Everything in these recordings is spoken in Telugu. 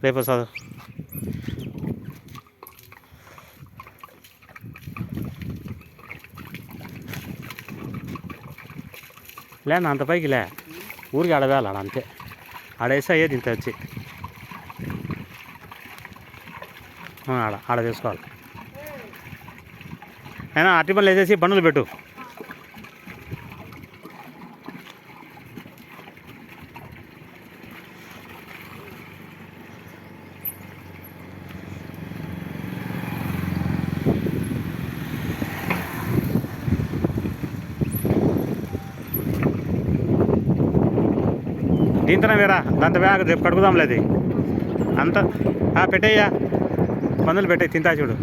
రేపు చదువు లేనా అంత పైకి లే ఊరికి ఆడవేళ ఆడ అంతే ఆడేసి అయ్యేది ఇంత వచ్చి ఆడ తీసుకోవాలి అయినా అట్టి పనులు వేసేసి బండ్లు పెట్టు. దీంతనే వేరా దాంతో వేగ రేపు కడుగుదాంలేదు అంత పెట్టేయ్యా బందులు పెట్టే తింటా చూడు.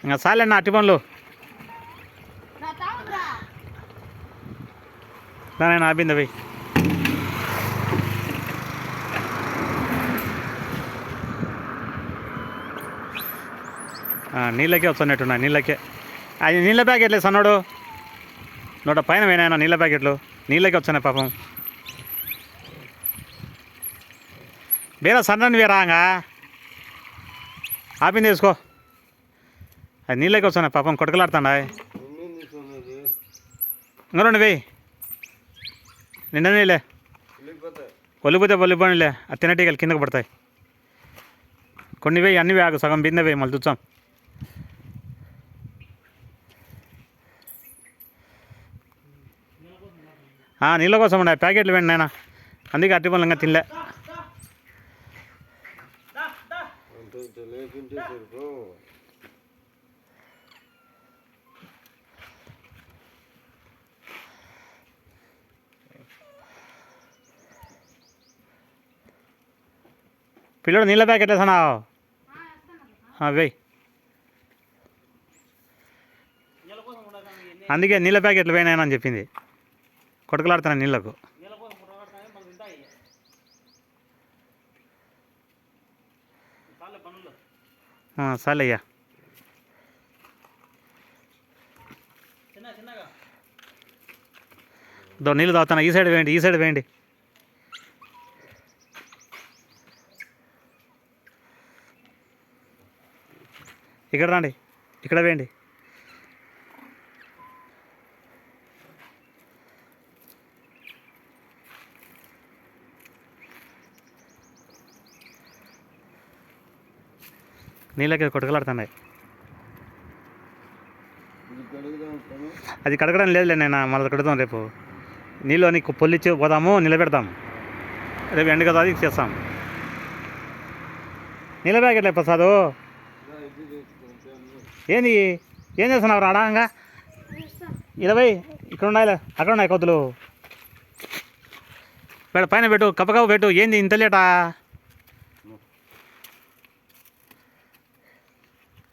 ఇంకా చాలేనా అట్టి పనులు దానైనా ఆపింది అవి నీళ్ళకే వస్తున్నట్టున్నాయి నీళ్ళకే అది నీళ్ళ ప్యాకెట్లే సన్నాడు నూట పైన వేనాయన నీళ్ళ ప్యాకెట్లు నీళ్ళకే వచ్చాయి పాపం వేరా సన్నని వేరాగా ఆపింది వేసుకో అది నీళ్ళకి వస్తున్నాయి పాపం కొట్టుకలాడుతాడా ఇంకా రెండు వేయి నిండా నీళ్ళే ఒలిపోయిలే ఆ తినటీగలు కిందకు పడతాయి. కొన్ని వేయి అన్ని వేగు సగం బిందె వేయి మళ్ళీ చూచాం. నీళ్ళ కోసం ఉండే ప్యాకెట్లు వేయండి నాయన అందుకే అట్టి పనులు ఇంకా తినలే. పిల్లడు నీళ్ళ ప్యాకెట్ వేసానావు వేయి అందుకే నీళ్ళ ప్యాకెట్లు వేయనాయని చెప్పింది కొట్టుకులాడుతున్నా నీళ్ళకు. సరే అయ్యా నీళ్ళు తాగుతాను ఈ సైడ్ వేయండి ఇక్కడ రండి ఇక్కడ వేయండి. నీళ్ళకి కొట్టుకలాడుతున్నాయి అది కడగడం లేదులే నేను మళ్ళీ కడుగుతాం రేపు నీళ్ళు నీకు పొల్లిచ్చి పోదాము నిలబెడతాం రేపు ఎండ కదా అది చేస్తాం. నీళ్ళ ప్యాకెట్లే ప్రసాదు ఏంది ఏం చేస్తున్నావు రాడాంగా 20 ఇక్కడ ఉన్నాయి అక్కడ ఉన్నాయి కొద్దులు పైన పెట్టు కప్ప పెట్టు ఏంది ఇంత లేటా.